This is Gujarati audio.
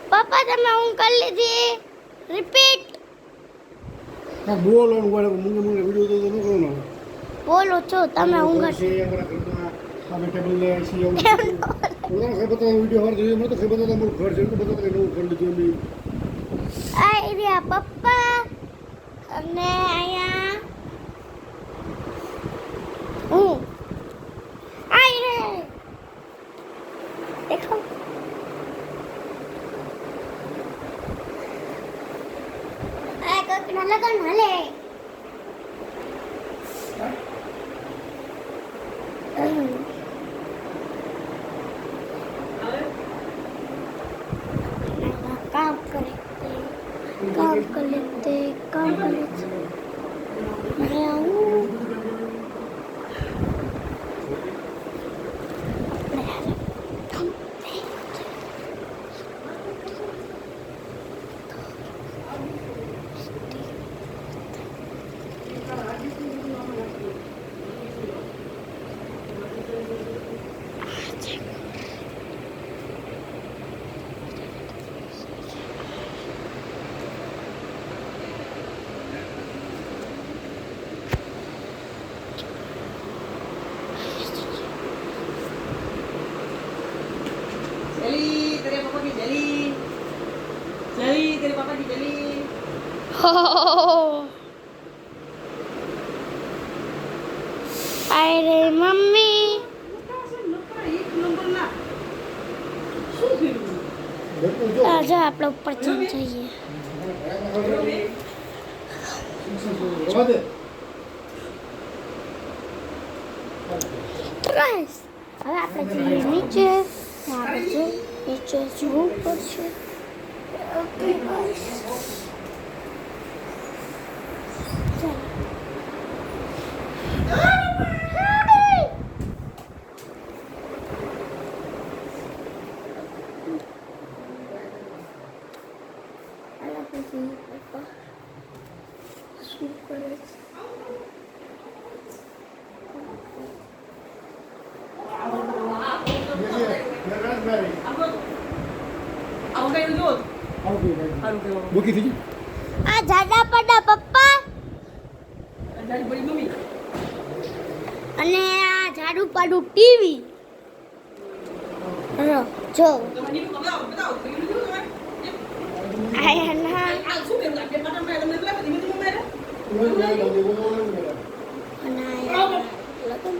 પપ્પા તમે હું કરી લીધી રિપીટ બોલો મુંગે વિડીયો તો ન કરવાનો બોલો છો તમે હું છે અમારા ઘરમાં અમે ટેબલ લે છીએ ઓલા ખબર તો વિડીયો હર જોઈએ મને તો ખબર તો અમારું ઘર છે તો બધા નવું ઘર લીધું અમે આ એરિયા પપ્પા અને અહીંયા હું આઈ રે દેખો આ કોકના લગન હલે काम कर लेते मैं आऊँ जली तेरे पापा की जली जली तेरे पापा की जली अरे मम्मी आजा आप लोग ऊपर चल जाइए गाइस હવે આપણે જઈએ નીચે આપણે જો નીચે જવું પડશે ઓકે ગાઈસ શું કરે છે મૂકી દીધી આ જાડા પડા પપ્પા અને આ જાડું પાડું ટીવી જો આયા ના અને આયા લગન